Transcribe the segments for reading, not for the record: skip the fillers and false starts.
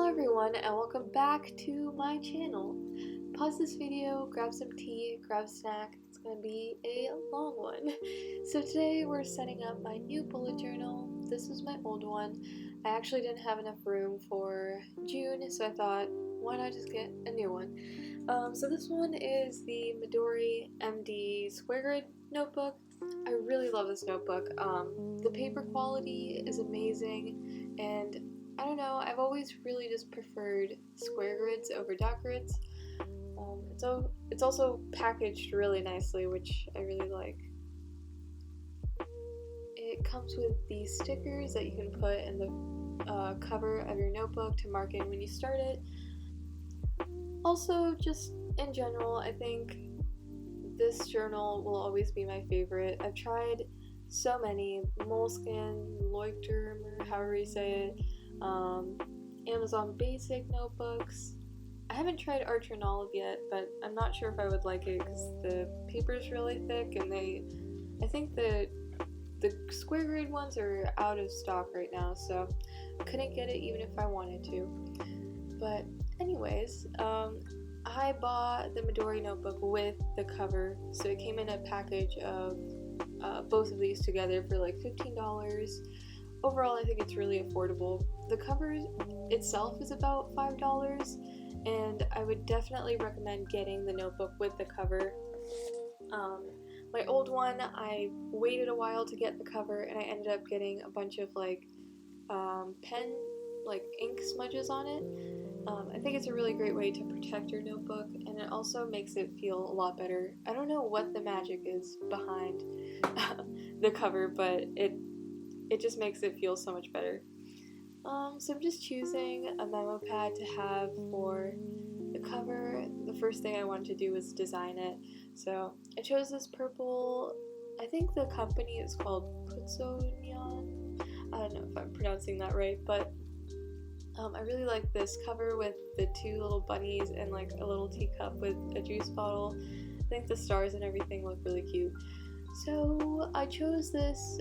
Hello everyone and welcome back to my channel. Pause this video, grab some tea, grab a snack. It's gonna be a long one. So today we're setting up my new bullet journal. This is my old one. I actually didn't have enough room for June, so I thought, why not just get a new one? So this one is the Midori MD Square Grid notebook. I really love this notebook. The paper quality is amazing, and I don't know, I've always really just preferred square grids over dot grids. It's also packaged really nicely, which I really like. It comes with these stickers that you can put in the cover of your notebook to mark in when you start it. Also, just in general, I think this journal will always be my favorite. I've tried so many, Moleskine, Leuchtturm, or however you say it, Amazon Basic notebooks. I haven't tried Archer and Olive yet, but I'm not sure if I would like it because the paper is really thick, and I think the square grid ones are out of stock right now, so I couldn't get it even if I wanted to. But anyways, I bought the Midori notebook with the cover, so it came in a package of both of these together for like $15. Overall, I think it's really affordable. The cover itself is about $5, and I would definitely recommend getting the notebook with the cover. My old one, I waited a while to get the cover, and I ended up getting a bunch of ink smudges on it. I think it's a really great way to protect your notebook, and it also makes it feel a lot better. I don't know what the magic is behind the cover, but it just makes it feel so much better. So I'm just choosing a memo pad to have for the cover. The first thing I wanted to do was design it. So I chose this purple, I think the company is called Putzonian. I don't know if I'm pronouncing that right, but I really like this cover with the two little bunnies and like a little teacup with a juice bottle. I think the stars and everything look really cute. So I chose this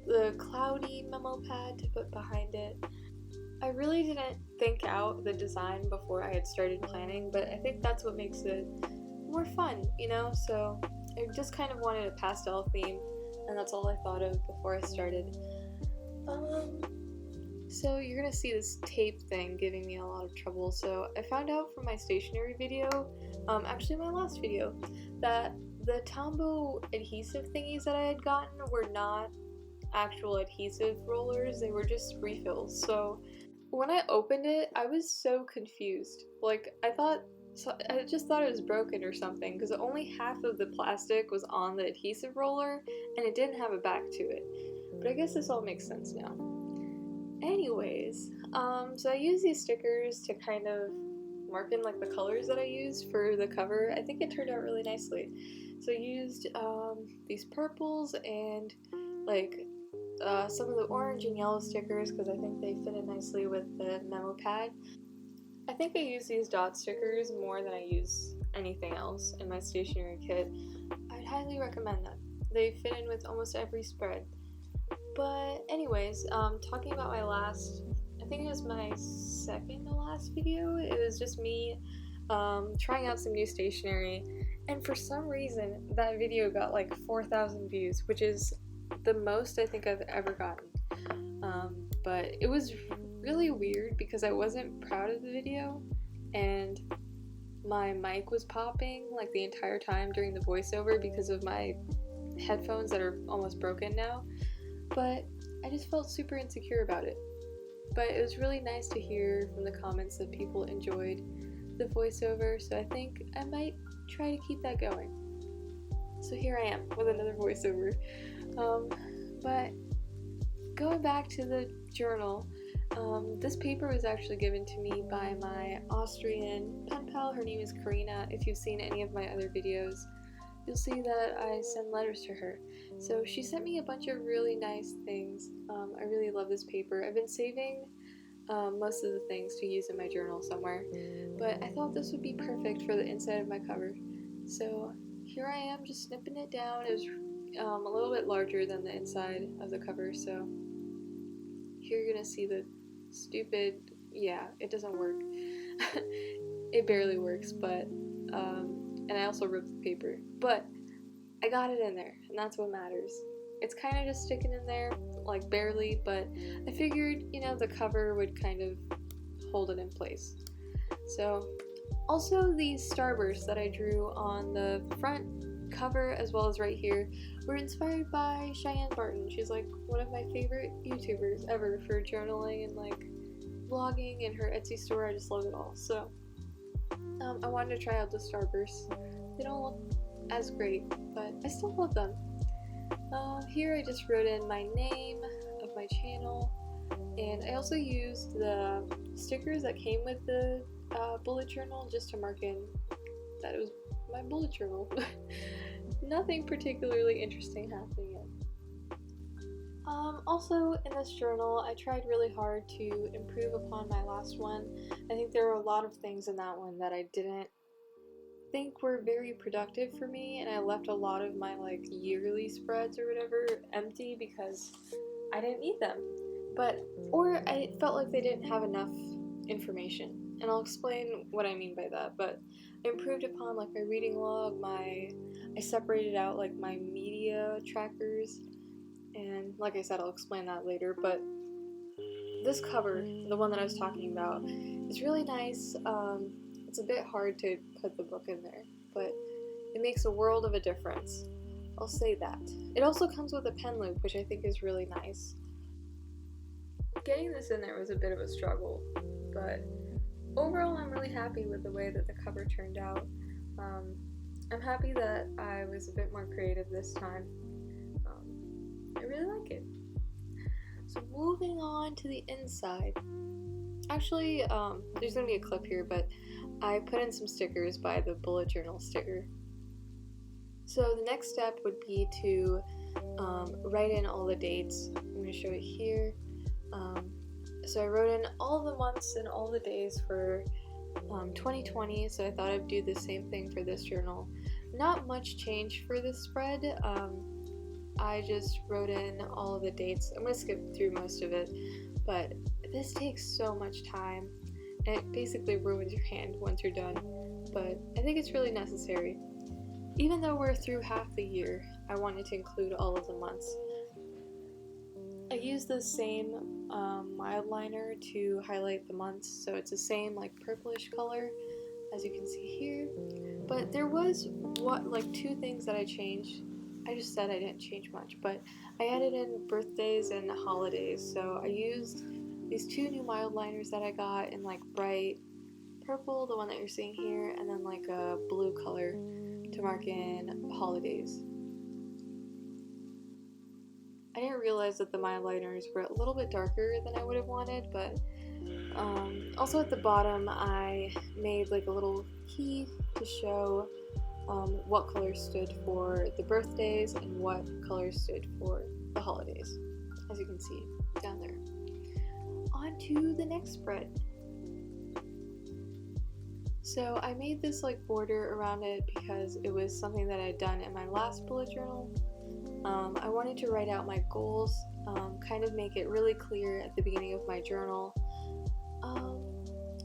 the cloudy memo pad to put behind it. I really didn't think out the design before I had started planning, but I think that's what makes it more fun, you know? So I just kind of wanted a pastel theme, and that's all I thought of before I started. So you're gonna see this tape thing giving me a lot of trouble. So I found out from my stationery video, actually my last video, that the Tombow adhesive thingies that I had gotten were not actual adhesive rollers, they were just refills. So when I opened it, I was so confused. Like, I just thought it was broken or something, because only half of the plastic was on the adhesive roller, and it didn't have a back to it. But I guess this all makes sense now. Anyways, so I used these stickers to kind of mark in like the colors that I used for the cover. I think it turned out really nicely. So I used these purples and like some of the orange and yellow stickers because I think they fit in nicely with the memo pad. I think I use these dot stickers more than I use anything else in my stationery kit. I'd highly recommend them. They fit in with almost every spread. But anyways, talking about my last, I think it was my second to last video, it was just me trying out some new stationery, and for some reason that video got like 4,000 views, which is the most I think I've ever gotten. But it was really weird because I wasn't proud of the video, and my mic was popping like the entire time during the voiceover because of my headphones that are almost broken now. But I just felt super insecure about it. But it was really nice to hear from the comments that people enjoyed the voiceover, so I think I might try to keep that going. So here I am with another voiceover. But going back to the journal, this paper was actually given to me by my Austrian pen pal. Her name is Karina. If you've seen any of my other videos, you'll see that I send letters to her. So she sent me a bunch of really nice things. I really love this paper. I've been saving most of the things to use in my journal somewhere, but I thought this would be perfect for the inside of my cover. So here I am just snipping it down. It was a little bit larger than the inside of the cover, so here you're gonna see the stupid, yeah, it doesn't work. It barely works, but, and I also ripped the paper, but I got it in there, and that's what matters. It's kind of just sticking in there, like barely, but I figured, you know, the cover would kind of hold it in place. So, also these starbursts that I drew on the front cover as well as right here were inspired by Cheyenne Barton. She's like one of my favorite YouTubers ever for journaling and like vlogging, and her Etsy store. I just love it all. So I wanted to try out the starbursts. They don't look as great, but I still love them. Here I just wrote in my name of my channel, and I also used the stickers that came with the bullet journal just to mark in that it was my bullet journal. Nothing particularly interesting happening yet. Also in this journal, I tried really hard to improve upon my last one. I think there were a lot of things in that one that I didn't think were very productive for me, and I left a lot of my like yearly spreads or whatever empty because I didn't need them. Or I felt like they didn't have enough information, and I'll explain what I mean by that. But I improved upon like my reading log, I separated out like my media trackers, and like I said, I'll explain that later. But this cover, the one that I was talking about, is really nice. It's a bit hard to put the book in there, but it makes a world of a difference. I'll say that. It also comes with a pen loop, which I think is really nice. Getting this in there was a bit of a struggle, but overall I'm really happy with the way that the cover turned out. I'm happy that I was a bit more creative this time. I really like it. So moving on to the inside. Actually, there's going to be a clip here, but I put in some stickers by the bullet journal sticker. So the next step would be to write in all the dates. I'm going to show it here. So I wrote in all the months and all the days for 2020, so I thought I'd do the same thing for this journal. Not much change for this spread. I just wrote in all of the dates. I'm going to skip through most of it, but this takes so much time, and it basically ruins your hand once you're done, but I think it's really necessary. Even though we're through half the year, I wanted to include all of the months. I used the same mild liner to highlight the months, so it's the same like purplish color as you can see here, but there was two things that I changed. I just said I didn't change much, but I added in birthdays and holidays. So I used these two new mild liners that I got in like bright purple, the one that you're seeing here, and then like a blue color to mark in holidays. I didn't realize that the mild liners were a little bit darker than I would have wanted, but also at the bottom I made like a little key to show what colors stood for the birthdays and what colors stood for the holidays, as you can see down there. On to the next spread. So I made this like border around it because it was something that I'd done in my last bullet journal. I wanted to write out my goals, kind of make it really clear at the beginning of my journal.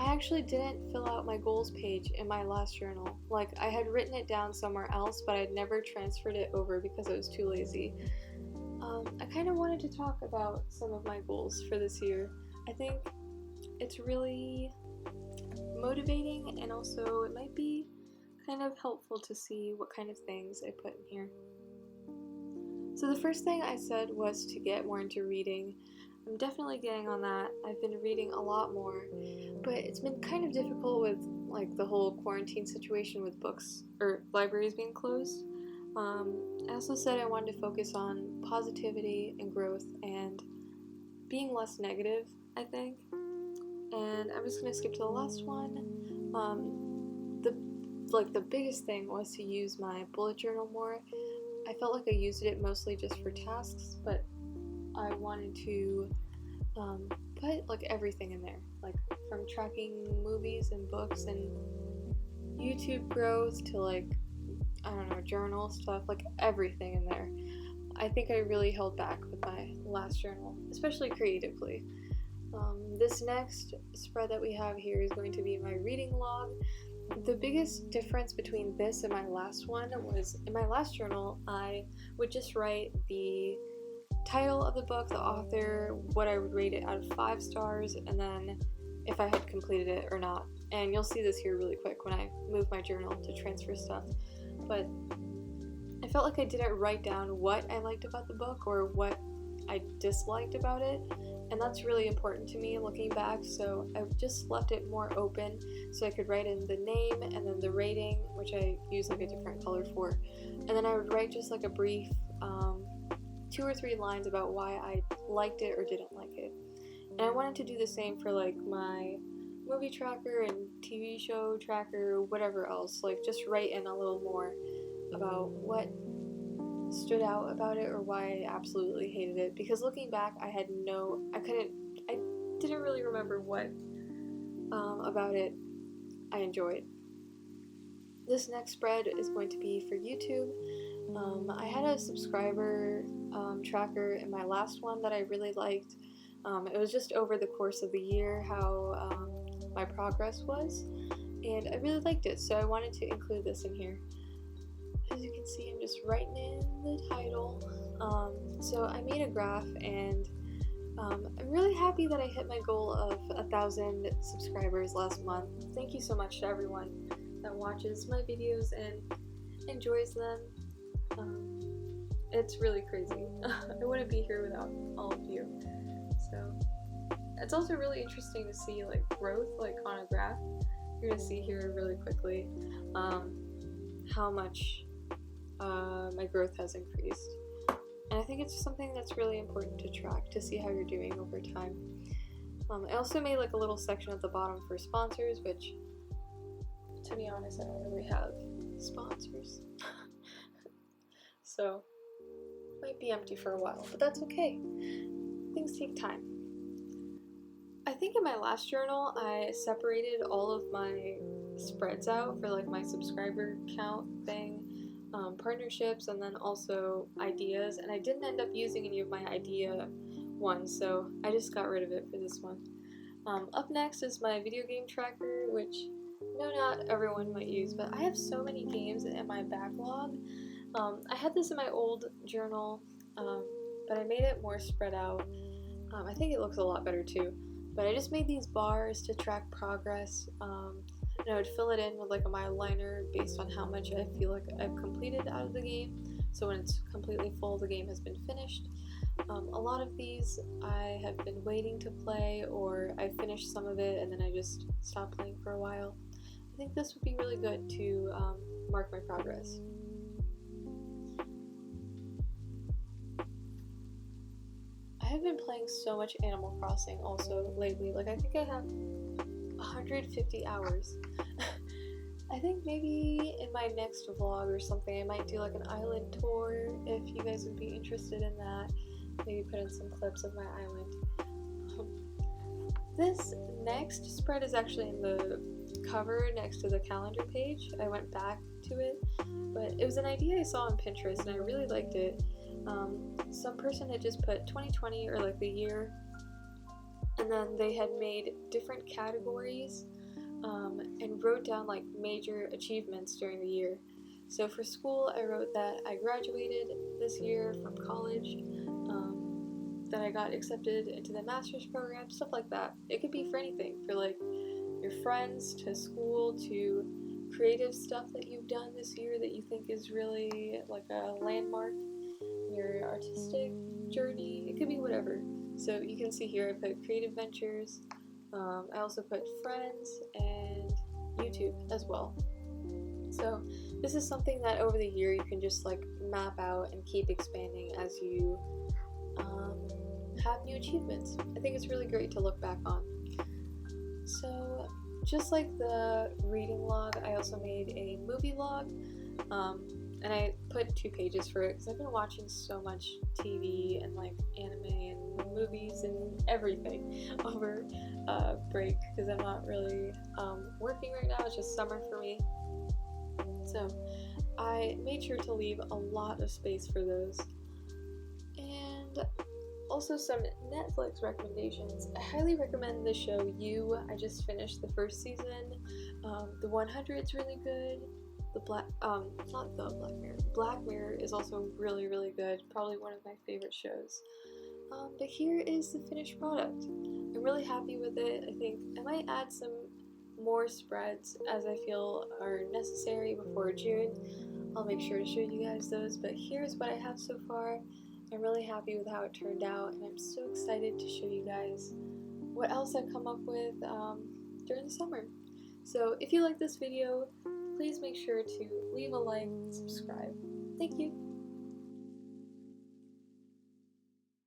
I actually didn't fill out my goals page in my last journal. Like, I had written it down somewhere else, but I'd never transferred it over because I was too lazy. I kind of wanted to talk about some of my goals for this year. I think it's really motivating, and also it might be kind of helpful to see what kind of things I put in here. So the first thing I said was to get more into reading. I'm definitely getting on that. I've been reading a lot more, but it's been kind of difficult with like the whole quarantine situation with books or libraries being closed. I also said I wanted to focus on positivity and growth and being less negative, I think. And I'm just gonna skip to the last one. The biggest thing was to use my bullet journal more. I felt like I used it mostly just for tasks, but I wanted to put like everything in there, like from tracking movies and books and YouTube growth to like, I don't know, journal stuff, like everything in there. I think I really held back with my last journal, especially creatively. This next spread that we have here is going to be my reading log. The biggest difference between this and my last one was in my last journal, I would just write the title of the book, the author, what I would rate it out of 5 stars, and then if I had completed it or not. And you'll see this here really quick when I move my journal to transfer stuff. But I felt like I didn't write down what I liked about the book or what I disliked about it, and that's really important to me looking back, so I just left it more open so I could write in the name and then the rating, which I use like a different color for, and then I would write just like a brief 2 or 3 lines about why I liked it or didn't like it. And I wanted to do the same for like my movie tracker and TV show tracker, whatever else, like just write in a little more about what stood out about it or why I absolutely hated it, because looking back I didn't really remember what about it I enjoyed. This next spread is going to be for YouTube. I had a subscriber tracker in my last one that I really liked. It was just over the course of the year how my progress was, and I really liked it, so I wanted to include this in here. As you can see, I'm just writing in the title. So I made a graph, and I'm really happy that I hit my goal of 1,000 subscribers last month. Thank you so much to everyone that watches my videos and enjoys them. It's really crazy. I wouldn't be here without all of you. So it's also really interesting to see like growth like on a graph. You're gonna see here really quickly how much my growth has increased, and I think it's something that's really important to track to see how you're doing over time. I also made like a little section at the bottom for sponsors, which, to be honest, I don't really have sponsors. So might be empty for a while, but that's okay. Things take time. I think in my last journal I separated all of my spreads out for like my subscriber count thing, partnerships, and then also ideas, and I didn't end up using any of my idea ones, so I just got rid of it for this one. Up next is my video game tracker, which no, not everyone might use, but I have so many games in my backlog. I had this in my old journal, but I made it more spread out. I think it looks a lot better too, but I just made these bars to track progress, and I would fill it in with like a mile liner based on how much I feel like I've completed out of the game. So when it's completely full, the game has been finished. A lot of these I have been waiting to play, or I finished some of it and then I just stopped playing for a while. I think this would be really good to mark my progress. I have been playing so much Animal Crossing also lately. Like I think I have 150 hours. I think maybe in my next vlog or something I might do like an island tour if you guys would be interested in that. Maybe put in some clips of my island. This next spread is actually in the cover next to the calendar page. I went back to it, but it was an idea I saw on Pinterest and I really liked it. Some person had just put 2020 or like the year, and then they had made different categories and wrote down like major achievements during the year. So for school, I wrote that I graduated this year from college, that I got accepted into the master's program, stuff like that. It could be for anything, for like your friends, to school, to creative stuff that you've done this year that you think is really like a landmark in your artistic journey. It could be whatever. So you can see here I put creative ventures. I also put friends and YouTube as well. So this is something that over the year you can just like map out and keep expanding as you have new achievements. I think it's really great to look back on. So just like the reading log, I also made a movie log, and I put 2 pages for it because I've been watching so much TV and like anime and movies and everything over break because I'm not really working right now. It's just summer for me. So I made sure to leave a lot of space for those. And Also, some Netflix recommendations. I highly recommend the show You. I just finished the first season. The 100 is really good. Not the Black Mirror. Black Mirror is also really, really good. Probably one of my favorite shows. But here is the finished product. I'm really happy with it. I think I might add some more spreads as I feel are necessary before June. I'll make sure to show you guys those, but here's what I have so far. I'm really happy with how it turned out, and I'm so excited to show you guys what else I've come up with during the summer. So if you like this video, please make sure to leave a like and subscribe. Thank you!